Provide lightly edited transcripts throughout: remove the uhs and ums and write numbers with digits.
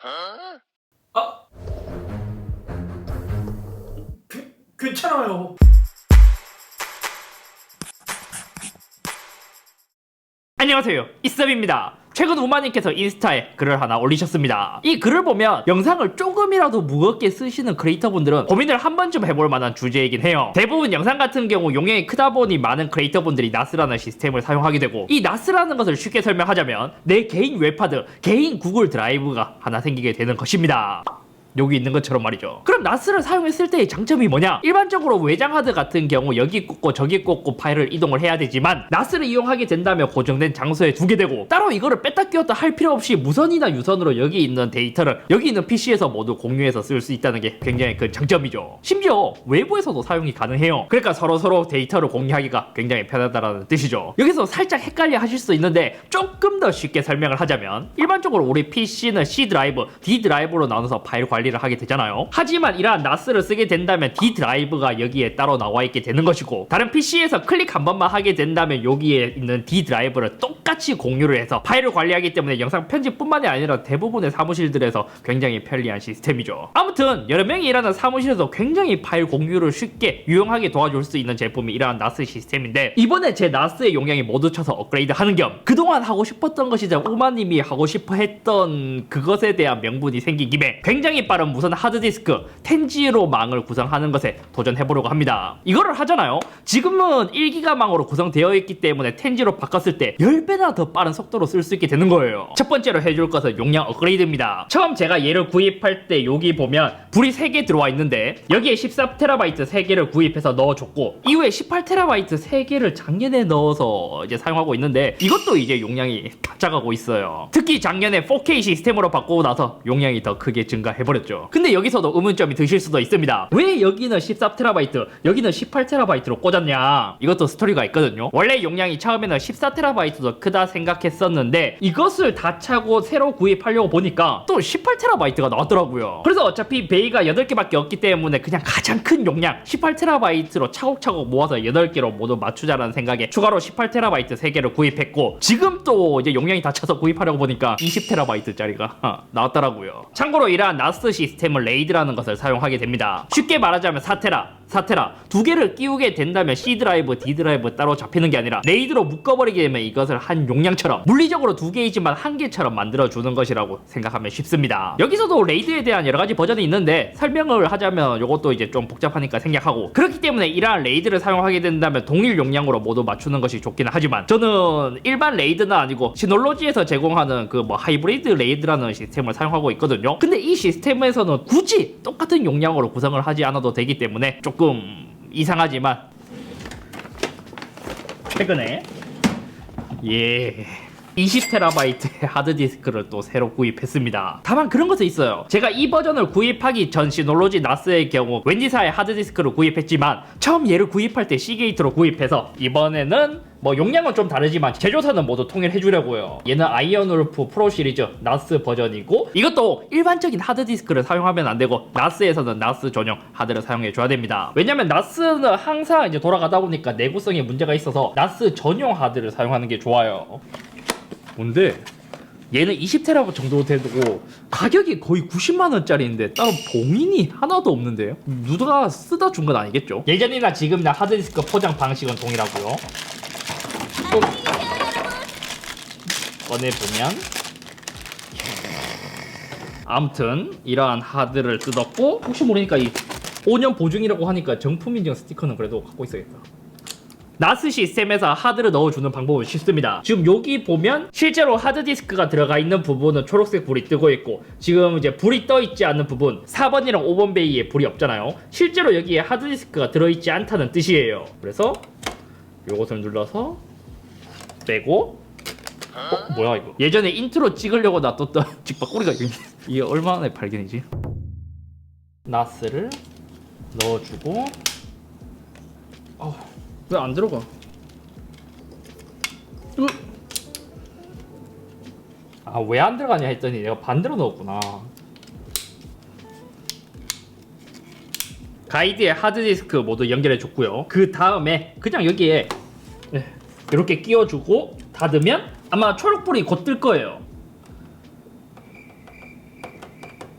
아, 괜찮아요. 안녕하세요, 이썸입니다. 최근 우마님께서 인스타에 글을 하나 올리셨습니다. 이 글을 보면 영상을 조금이라도 무겁게 쓰시는 크리에이터분들은 고민을 한 번쯤 해볼 만한 주제이긴 해요. 대부분 영상 같은 경우 용량이 크다 보니 많은 크리에이터분들이 나스라는 시스템을 사용하게 되고, 이 나스라는 것을 쉽게 설명하자면 내 개인 웹하드, 개인 구글 드라이브가 하나 생기게 되는 것입니다. 여기 있는 것처럼 말이죠. 그럼 나스를 사용했을 때의 장점이 뭐냐? 일반적으로 외장 하드 같은 경우 여기 꽂고 저기 꽂고 파일을 이동을 해야 되지만, 나스를 이용하게 된다면 고정된 장소에 두게 되고, 따로 이거를 뺐다 끼웠다 할 필요 없이 무선이나 유선으로 여기 있는 데이터를 여기 있는 PC에서 모두 공유해서 쓸 수 있다는 게 굉장히 큰 장점이죠. 심지어 외부에서도 사용이 가능해요. 그러니까 서로 데이터를 공유하기가 굉장히 편하다는 뜻이죠. 여기서 살짝 헷갈려 하실 수 있는데, 조금 더 쉽게 설명을 하자면, 일반적으로 우리 PC는 C 드라이브, D 드라이브로 나눠서 파일 관리를 하게 되잖아요. 하지만 이러한 나스를 쓰게 된다면 D 드라이브가 여기에 따로 나와 있게 되는 것이고, 다른 PC에서 클릭 한 번만 하게 된다면 여기에 있는 D 드라이브를 똑같이 공유를 해서 파일을 관리하기 때문에 영상 편집뿐만이 아니라 대부분의 사무실들에서 굉장히 편리한 시스템이죠. 아무튼 여러 명이 일하는 사무실에서 굉장히 파일 공유를 쉽게 유용하게 도와줄 수 있는 제품이 이러한 나스 시스템인데, 이번에 제 나스의 용량이 모두 쳐서 업그레이드 하는 겸 그동안 하고 싶었던 것이자 우마님이 하고 싶어 했던 그것에 대한 명분이 생긴 김에 굉장히 빠른 무선 하드디스크 텐지로 망을 구성하는 것에 도전해보려고 합니다. 이거를 하잖아요. 지금은 1기가 망으로 구성되어 있기 때문에 텐지로 바꿨을 때 10배나 더 빠른 속도로 쓸 수 있게 되는 거예요. 첫 번째로 해줄 것은 용량 업그레이드입니다. 처음 제가 얘를 구입할 때 여기 보면 불이 3개 들어와 있는데, 여기에 14TB 3개를 구입해서 넣어줬고, 이후에 18TB 3개를 작년에 넣어서 이제 사용하고 있는데, 이것도 이제 용량이 탑작하고 있어요. 특히 작년에 4K 시스템으로 바꾸고 나서 용량이 더 크게 증가해버렸죠. 근데 여기서도 의문점이 드실 수도 있습니다. 왜 여기는 14TB, 여기는 18TB로 꽂았냐? 이것도 스토리가 있거든요. 원래 용량이 처음에는 14TB도 크다 생각했었는데, 이것을 다 차고 새로 구입하려고 보니까 또 18TB가 나왔더라고요. 그래서 어차피 베이가 8개밖에 없기 때문에 그냥 가장 큰 용량 18TB로 차곡차곡 모아서 8개로 모두 맞추자라는 생각에 추가로 18TB 3개를 구입했고, 지금 또 이제 용량이 다 차서 구입하려고 보니까 20TB짜리가 나왔더라고요. 참고로 이러한 나스 시스템은 레이드라는 것을 사용하게 됩니다. 쉽게 말하자면 4테라 두 개를 끼우게 된다면 C 드라이브, D 드라이브 따로 잡히는 게 아니라 레이드로 묶어버리게 되면 이것을 한 용량처럼, 물리적으로 2개이지만 1개처럼 만들어주는 것이라고 생각하면 쉽습니다. 여기서도 레이드에 대한 여러가지 버전이 있는데, 설명을 하자면 이것도 이제 좀 복잡하니까 생략하고, 그렇기 때문에 이러한 레이드를 사용하게 된다면 동일 용량으로 모두 맞추는 것이 좋기는 하지만, 저는 일반 레이드는 아니고 시놀로지에서 제공하는 그 하이브리드 레이드라는 시스템을 사용하고 있거든요. 근데 이 시스템에서는 굳이 똑같은 용량으로 구성을 하지 않아도 되기 때문에 조금 이상하지만, 최근에 20TB의 하드디스크를 또 새로 구입했습니다. 다만 그런 것도 있어요. 제가 이 버전을 구입하기 전 시놀로지 나스의 경우 웬디사의 하드디스크를 구입했지만, 처음 얘를 구입할 때 C게이트로 구입해서, 이번에는 용량은 좀 다르지만 제조사는 모두 통일해주려고요. 얘는 아이언울프 프로 시리즈 나스 버전이고, 이것도 일반적인 하드디스크를 사용하면 안 되고 나스에서는 나스 전용 하드를 사용해줘야 됩니다. 왜냐면 나스는 항상 이제 돌아가다 보니까 내구성에 문제가 있어서 나스 전용 하드를 사용하는 게 좋아요. 뭔데? 얘는 20TB 정도 되고 가격이 거의 90만원짜리인데 따로 봉인이 하나도 없는데요? 누가 쓰다 준 건 아니겠죠? 예전이나 지금이나 하드디스크 포장 방식은 동일하고요. 꺼내보면, 아무튼 이러한 하드를 뜯었고, 혹시 모르니까 이 5년 보증이라고 하니까 정품 인증 스티커는 그래도 갖고 있어야겠다. 나스 시스템에서 하드를 넣어주는 방법은 쉽습니다. 지금 여기 보면 실제로 하드디스크가 들어가 있는 부분은 초록색 불이 뜨고 있고, 지금 이제 불이 떠 있지 않는 부분 4번이랑 5번 베이에 불이 없잖아요. 실제로 여기에 하드디스크가 들어있지 않다는 뜻이에요. 그래서 요것을 눌러서 빼고, 뭐야 이거? 예전에 인트로 찍으려고 놔뒀던 직박꼬리가 이게 얼마나 발견이지? 나스를 넣어주고, 왜 안 들어가? 왜 안 들어가냐 했더니 내가 반대로 넣었구나. 가이드에 하드디스크 모두 연결해 줬고요. 그 다음에 그냥 여기에 이렇게 끼워주고 닫으면 아마 초록불이 곧 뜰 거예요.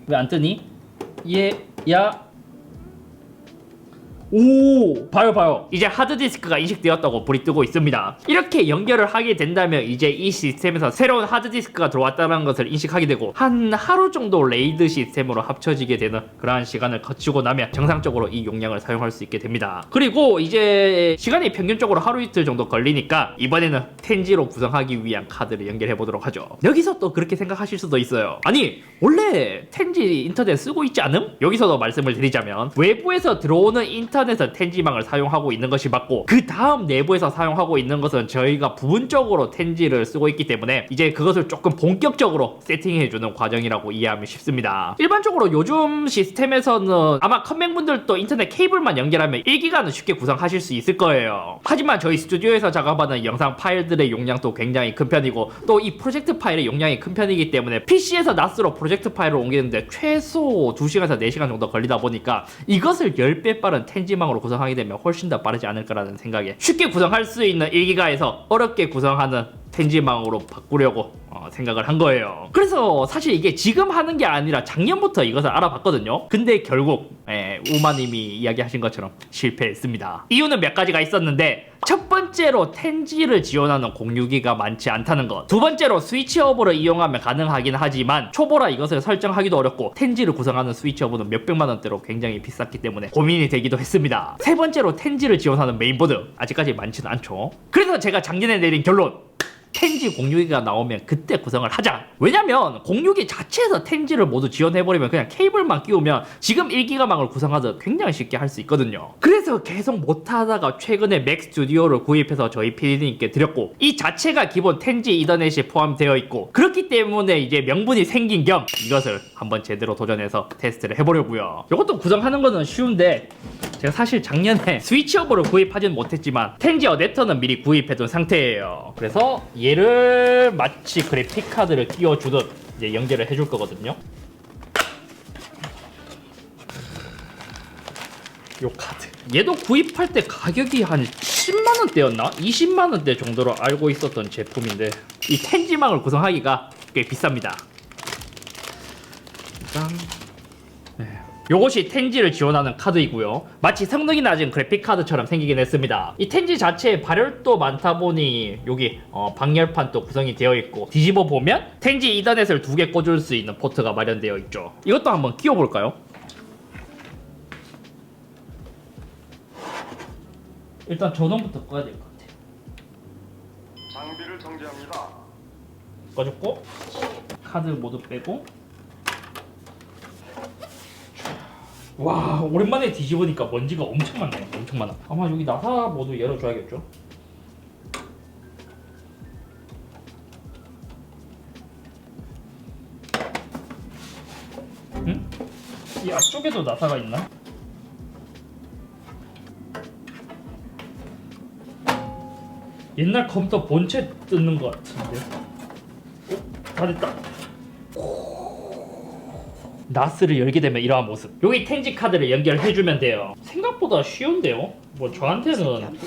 왜 안 뜨니? 야. 오, 봐요. 이제 하드디스크가 인식되었다고 불이 뜨고 있습니다. 이렇게 연결을 하게 된다면 이제 이 시스템에서 새로운 하드디스크가 들어왔다는 것을 인식하게 되고 한 하루 정도 레이드 시스템으로 합쳐지게 되는 그러한 시간을 거치고 나면 정상적으로 이 용량을 사용할 수 있게 됩니다. 그리고 이제 시간이 평균적으로 하루 이틀 정도 걸리니까 이번에는 텐지로 구성하기 위한 카드를 연결해 보도록 하죠. 여기서 또 그렇게 생각하실 수도 있어요. 아니, 원래 텐지 인터넷 쓰고 있지 않음? 여기서도 말씀을 드리자면 외부에서 들어오는 인터넷 텐지망을 사용하고 있는 것이 맞고 그 다음 내부에서 사용하고 있는 것은 저희가 부분적으로 텐지를 쓰고 있기 때문에 이제 그것을 조금 본격적으로 세팅해주는 과정이라고 이해하면 쉽습니다. 일반적으로 요즘 시스템에서는 아마 컴맹분들도 인터넷 케이블만 연결하면 1기가는 쉽게 구성하실 수 있을 거예요. 하지만 저희 스튜디오에서 작업하는 영상 파일들의 용량도 굉장히 큰 편이고 또 이 프로젝트 파일의 용량이 큰 편이기 때문에 PC에서 NAS로 프로젝트 파일을 옮기는데 최소 2시간에서 4시간 정도 걸리다 보니까 이것을 10배 빠른 텐지 망으로 구성하게 되면 훨씬 더 빠르지 않을까라는 생각에 쉽게 구성할 수 있는 1기가에서 어렵게 구성하는 텐지망으로 바꾸려고 생각을 한 거예요. 그래서 사실 이게 지금 하는 게 아니라 작년부터 이것을 알아봤거든요. 근데 결국 우마님이 이야기하신 것처럼 실패했습니다. 이유는 몇 가지가 있었는데 첫 번째로 텐지를 지원하는 공유기가 많지 않다는 것, 두 번째로 스위치허브를 이용하면 가능하긴 하지만 초보라 이것을 설정하기도 어렵고 텐지를 구성하는 스위치허브는 몇백만 원대로 굉장히 비쌌기 때문에 고민이 되기도 했습니다. 세 번째로 텐지를 지원하는 메인보드 아직까지 많지는 않죠. 그래서 제가 작년에 내린 결론, 텐지 공유기가 나오면 그때 구성을 하자. 왜냐면 공유기 자체에서 텐지를 모두 지원해버리면 그냥 케이블만 끼우면 지금 1기가망을 구성하듯 굉장히 쉽게 할 수 있거든요. 그래서 계속 못하다가 최근에 맥 스튜디오를 구입해서 저희 PD님께 드렸고 이 자체가 기본 텐지 이더넷이 포함되어 있고 그렇기 때문에 이제 명분이 생긴 겸 이것을 한번 제대로 도전해서 테스트를 해보려고요. 이것도 구성하는 거는 쉬운데 제가 사실 작년에 스위치허브를 구입하지는 못했지만 텐지 어댑터는 미리 구입해둔 상태예요. 그래서 얘를 마치 그래픽 카드를 끼워주듯 이제 연결을 해줄 거거든요. 요 카드. 얘도 구입할 때 가격이 한 10만원대였나? 20만원대 정도로 알고 있었던 제품인데 이 텐지망을 구성하기가 꽤 비쌉니다. 일단 요것이 텐지를 지원하는 카드이고요. 마치 성능이 낮은 그래픽 카드처럼 생기긴 했습니다. 이 텐지 자체에 발열도 많다 보니 여기 방열판도 구성이 되어 있고 뒤집어 보면 텐지 이더넷을 2개 꽂을 수 있는 포트가 마련되어 있죠. 이것도 한번 끼워 볼까요? 일단 전원부터 꺼야 될 것 같아요. 장비를 정지합니다. 꺼줬고 카드 모두 빼고 와, 오랜만에 뒤집으니까 먼지가 엄청 많네. 엄청 많아. 아마 여기 나사 모두 열어줘야겠죠? 응? 이 앞쪽에도 나사가 있나? 옛날 컴퓨터 본체 뜯는 것 같은데. 다 됐다. 나스를 열게 되면 이러한 모습. 여기 텐지 카드를 연결해주면 돼요. 생각보다 쉬운데요? 뭐 저한테는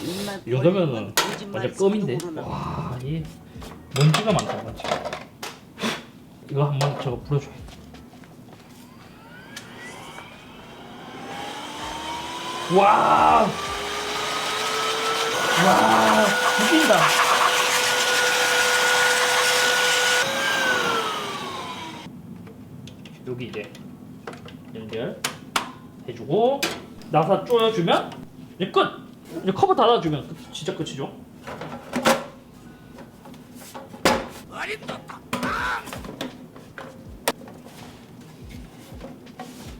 이 정도면은 완전 껌인데. 와, 이 먼지가 많다, 먼지. 이거 한번 저거 불어줘야 돼. 와, 와, 죽인다. 여기 이제 연결 해주고 나사 조여주면 이제 끝! 이제 커버 닫아주면 진짜 끝이죠.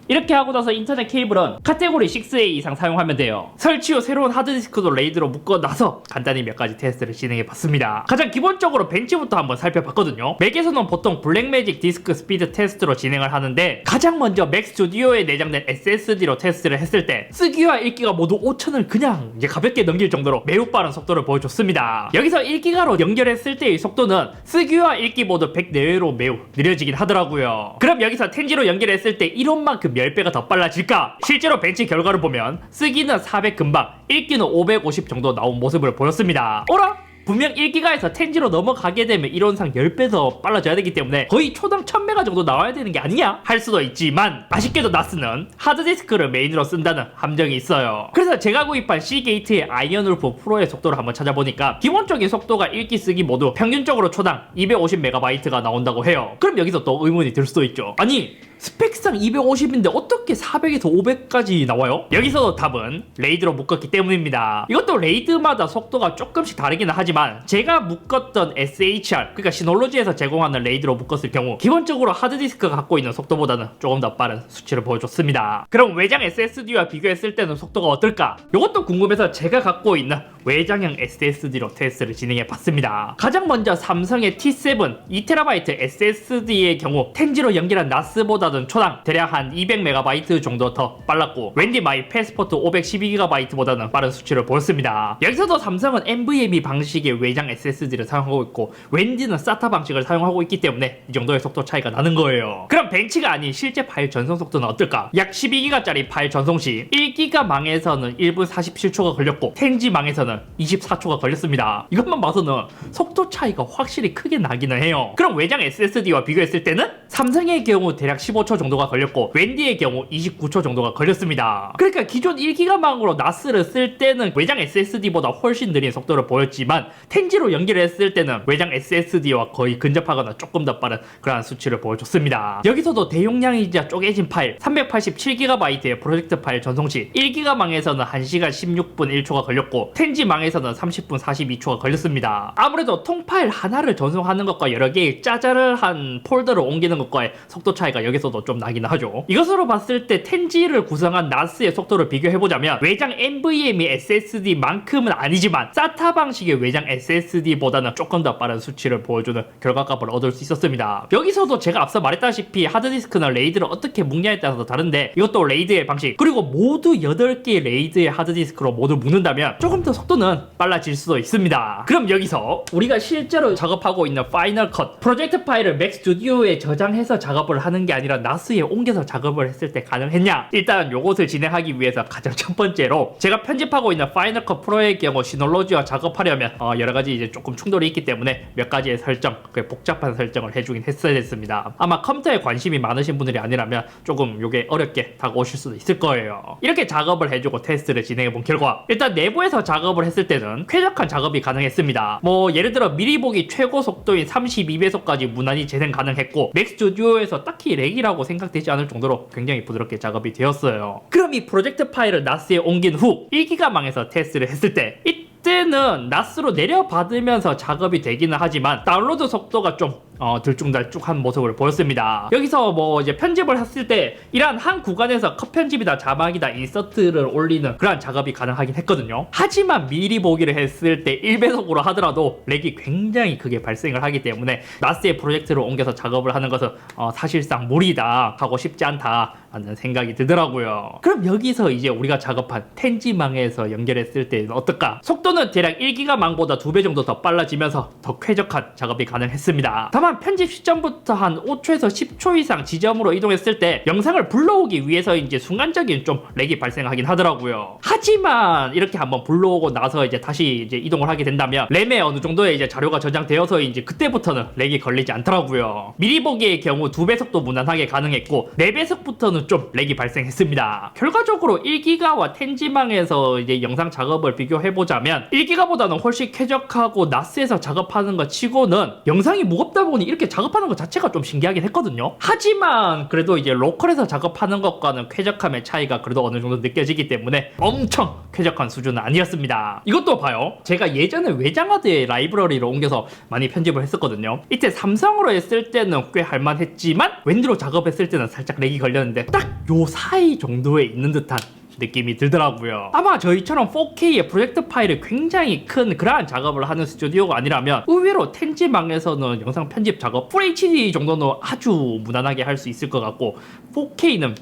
이렇게 하고 나서 인터넷 케이블은 카테고리 6A 이상 사용하면 돼요. 설치 후 새로운 하드디스크도 레이드로 묶어놔서 간단히 몇 가지 테스트를 진행해봤습니다. 가장 기본적으로 벤치부터 한번 살펴봤거든요. 맥에서는 보통 블랙매직 디스크 스피드 테스트로 진행을 하는데 가장 먼저 맥 스튜디오에 내장된 SSD로 테스트를 했을 때 쓰기와 읽기가 모두 5000을 그냥 이제 가볍게 넘길 정도로 매우 빠른 속도를 보여줬습니다. 여기서 1기가로 연결했을 때의 속도는 쓰기와 읽기 모두 100 내외로 매우 느려지긴 하더라고요. 그럼 여기서 텐지로 연결했을 때 이론만큼 10배가 더 빨라질까? 실제로 벤치 결과를 보면 쓰기는 400 금방, 읽기는 550 정도 나온 모습을 보였습니다. 어라? 분명 1기가에서 10G로 넘어가게 되면 이론상 10배 더 빨라져야 되기 때문에 거의 초당 1000메가 정도 나와야 되는 게 아니냐 할 수도 있지만 아쉽게도 나스는 하드디스크를 메인으로 쓴다는 함정이 있어요. 그래서 제가 구입한 C게이트의 아이언울프 프로의 속도를 한번 찾아보니까 기본적인 속도가 읽기 쓰기 모두 평균적으로 초당 250MB가 나온다고 해요. 그럼 여기서 또 의문이 들 수도 있죠. 아니 스펙상 250인데 어떻게 400에서 500까지 나와요? 여기서도 답은 레이드로 묶었기 때문입니다. 이것도 레이드마다 속도가 조금씩 다르기는 하지만 제가 묶었던 SHR 그러니까 시놀로지에서 제공하는 레이드로 묶었을 경우 기본적으로 하드디스크가 갖고 있는 속도보다는 조금 더 빠른 수치를 보여줬습니다. 그럼 외장 SSD와 비교했을 때는 속도가 어떨까? 이것도 궁금해서 제가 갖고 있는 외장형 SSD로 테스트를 진행해 봤습니다. 가장 먼저 삼성의 T7 2TB SSD의 경우 10G로 연결한 나스보다는 초당 대략 한 200MB 정도 더 빨랐고 웬디 마이 패스포트 512GB보다는 빠른 수치를 보였습니다. 여기서도 삼성은 NVMe 방식의 외장 SSD를 사용하고 있고 웬디는 SATA 방식을 사용하고 있기 때문에 이 정도의 속도 차이가 나는 거예요. 그럼 벤치가 아닌 실제 파일 전송 속도는 어떨까? 약 12기가짜리 파일 전송 시 1기가 망에서는 1분 47초가 걸렸고 10G 망에서는 24초가 걸렸습니다. 이것만 봐서는 속도 차이가 확실히 크게 나기는 해요. 그럼 외장 SSD와 비교했을 때는 삼성의 경우 대략 15초 정도가 걸렸고 웬디의 경우 29초 정도가 걸렸습니다. 그러니까 기존 1기가망으로 나스를 쓸 때는 외장 SSD보다 훨씬 느린 속도를 보였지만 10G로 연결했을 때는 외장 SSD와 거의 근접하거나 조금 더 빠른 그러한 수치를 보여줬습니다. 여기서도 대용량이자 쪼개진 파일 387GB의 프로젝트 파일 전송 시 1기가망에서는 1시간 16분 1초가 걸렸고 10G 망에서는 30분 42초가 걸렸습니다. 아무래도 통파일 하나를 전송하는 것과 여러 개의 짜잘을 한 폴더를 옮기는 것과의 속도 차이가 여기서도 좀 나긴 하죠. 이것으로 봤을 때 10G를 구성한 나스의 속도를 비교해보자면 외장 NVMe SSD만큼은 아니지만 SATA 방식의 외장 SSD보다는 조금 더 빠른 수치를 보여주는 결과값을 얻을 수 있었습니다. 여기서도 제가 앞서 말했다시피 하드디스크는 레이드를 어떻게 묶냐에 따라서 다른데 이것도 레이드의 방식 그리고 모두 8개의 레이드의 하드디스크로 모두 묶는다면 조금 더 속도는 빨라질 수도 있습니다. 그럼 여기서 우리가 실제로 작업하고 있는 파이널 컷 프로젝트 파일을 맥 스튜디오에 저장해서 작업을 하는 게 아니라 나스에 옮겨서 작업을 했을 때 가능했냐? 일단 요것을 진행하기 위해서 가장 첫 번째로 제가 편집하고 있는 파이널 컷 프로의 경우 시놀로지와 작업하려면 여러 가지 이제 조금 충돌이 있기 때문에 몇 가지의 설정, 복잡한 설정을 해주긴 했어야 됐습니다. 아마 컴퓨터에 관심이 많으신 분들이 아니라면 조금 요게 어렵게 다가오실 수도 있을 거예요. 이렇게 작업을 해주고 테스트를 진행해본 결과 일단 내부에서 작업을 했을 때는 쾌적한 작업이 가능했습니다. 뭐 예를 들어 미리 보기 최고 속도인 32배속까지 무난히 재생 가능했고 맥 스튜디오에서 딱히 렉이라고 생각되지 않을 정도로 굉장히 부드럽게 작업이 되었어요. 그럼 이 프로젝트 파일을 나스에 옮긴 후 1기가망에서 테스트를 했을 때 이때는 나스로 내려받으면서 작업이 되기는 하지만 다운로드 속도가 좀 들쭉날쭉한 모습을 보였습니다. 여기서 뭐 이제 편집을 했을 때 이러한 한 구간에서 컷 편집이다 자막이다 인서트를 올리는 그러한 작업이 가능하긴 했거든요. 하지만 미리 보기를 했을 때 1배속으로 하더라도 렉이 굉장히 크게 발생을 하기 때문에 나스의 프로젝트를 옮겨서 작업을 하는 것은 사실상 무리다 하고 싶지 않다 라는 생각이 들더라고요. 그럼 여기서 이제 우리가 작업한 10G망에서 연결했을 때는 어떨까? 속도는 대략 1기가망보다 2배 정도 더 빨라지면서 더 쾌적한 작업이 가능했습니다. 다만 편집 시점부터 한 5초에서 10초 이상 지점으로 이동했을 때 영상을 불러오기 위해서 이제 순간적인 좀 렉이 발생하긴 하더라고요. 하지만 이렇게 한번 불러오고 나서 이제 다시 이제 이동을 하게 된다면 램에 어느 정도의 이제 자료가 저장되어서 이제 그때부터는 렉이 걸리지 않더라고요. 미리 보기의 경우 2배속도 무난하게 가능했고 4배속부터는 좀 렉이 발생했습니다. 결과적으로 1기가와 10G망에서 이제 영상 작업을 비교해보자면 1기가보다는 훨씬 쾌적하고 나스에서 작업하는 것 치고는 영상이 무겁다 보니 이렇게 작업하는 것 자체가 좀 신기하긴 했거든요. 하지만 그래도 이제 로컬에서 작업하는 것과는 쾌적함의 차이가 그래도 어느 정도 느껴지기 때문에 엄청 쾌적한 수준은 아니었습니다. 이것도 봐요. 제가 예전에 외장하드의 라이브러리로 옮겨서 많이 편집을 했었거든요. 이때 삼성으로 했을 때는 꽤 할만했지만 웬디로 작업했을 때는 살짝 렉이 걸렸는데 딱 요 사이 정도에 있는 듯한 느낌이 들더라고요. 아마 저희처럼 4K의 프로젝트 파일이 굉장히 큰 그러한 작업을 하는 스튜디오가 아니라면 의외로 10G망에서는 영상 편집 작업 FHD 정도는 아주 무난하게 할 수 있을 것 같고 4K는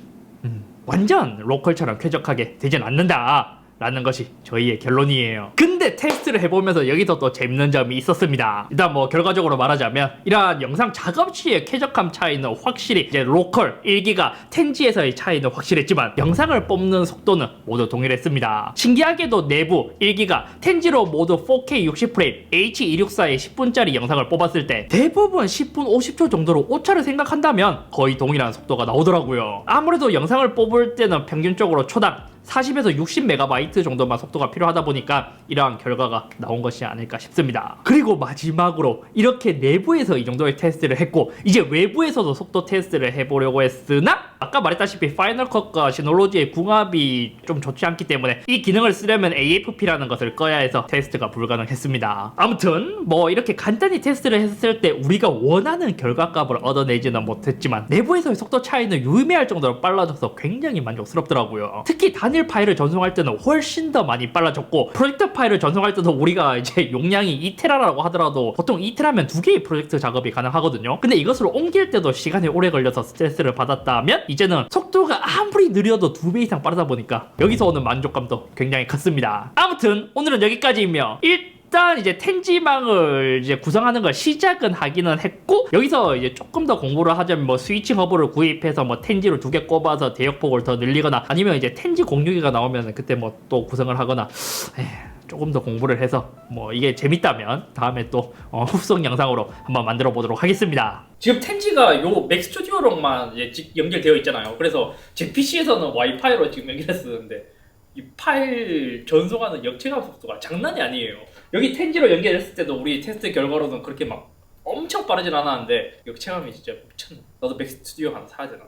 완전 로컬처럼 쾌적하게 되진 않는다 라는 것이 저희의 결론이에요. 근데 테스트를 해보면서 여기서 또 재밌는 점이 있었습니다. 일단 뭐 결과적으로 말하자면 이러한 영상 작업 시의 쾌적함 차이는 확실히 이제 로컬 1기가 10G에서의 차이는 확실했지만 영상을 뽑는 속도는 모두 동일했습니다. 신기하게도 내부 1기가 10G로 모두 4K 60프레임 H264의 10분짜리 영상을 뽑았을 때 대부분 10분 50초 정도로 오차를 생각한다면 거의 동일한 속도가 나오더라고요. 아무래도 영상을 뽑을 때는 평균적으로 초당 40에서 60MB 정도만 속도가 필요하다 보니까 이러한 결과가 나온 것이 아닐까 싶습니다. 그리고 마지막으로 이렇게 내부에서 이 정도의 테스트를 했고 이제 외부에서도 속도 테스트를 해보려고 했으나 아까 말했다시피 파이널 컷과 시놀로지의 궁합이 좀 좋지 않기 때문에 이 기능을 쓰려면 AFP라는 것을 꺼야 해서 테스트가 불가능했습니다. 아무튼 뭐 이렇게 간단히 테스트를 했을 때 우리가 원하는 결과값을 얻어내지는 못했지만 내부에서의 속도 차이는 유의미할 정도로 빨라져서 굉장히 만족스럽더라고요. 특히 단일 파일을 전송할 때는 훨씬 더 많이 빨라졌고 프로젝트 파일을 전송할 때도 우리가 이제 용량이 2테라라고 하더라도 보통 2테라면 2개의 프로젝트 작업이 가능하거든요. 근데 이것을 옮길 때도 시간이 오래 걸려서 스트레스를 받았다면 이제는 속도가 아무리 느려도 2배 이상 빠르다 보니까 여기서 오는 만족감도 굉장히 컸습니다. 아무튼 오늘은 여기까지이며 일단 이제 텐지망을 이제 구성하는 걸 시작은 하기는 했고 여기서 이제 조금 더 공부를 하자면 뭐 스위칭 허브를 구입해서 뭐 텐지를 2개 꼽아서 대역폭을 더 늘리거나 아니면 이제 텐지 공유기가 나오면 그때 뭐 또 구성을 하거나 조금 더 공부를 해서 뭐 이게 재밌다면 다음에 또 후속 영상으로 한번 만들어 보도록 하겠습니다. 지금 텐지가 요 맥스튜디오로만 연결되어 있잖아요. 그래서 제 PC에서는 와이파이로 지금 연결했었는데 이 파일 전송하는 역체감 속도가 장난이 아니에요. 여기 텐지로 연결했을 때도 우리 테스트 결과로는 그렇게 막 엄청 빠르진 않았는데 역체감이 진짜 미쳤네. 나도 맥스튜디오 하나 사야 되나?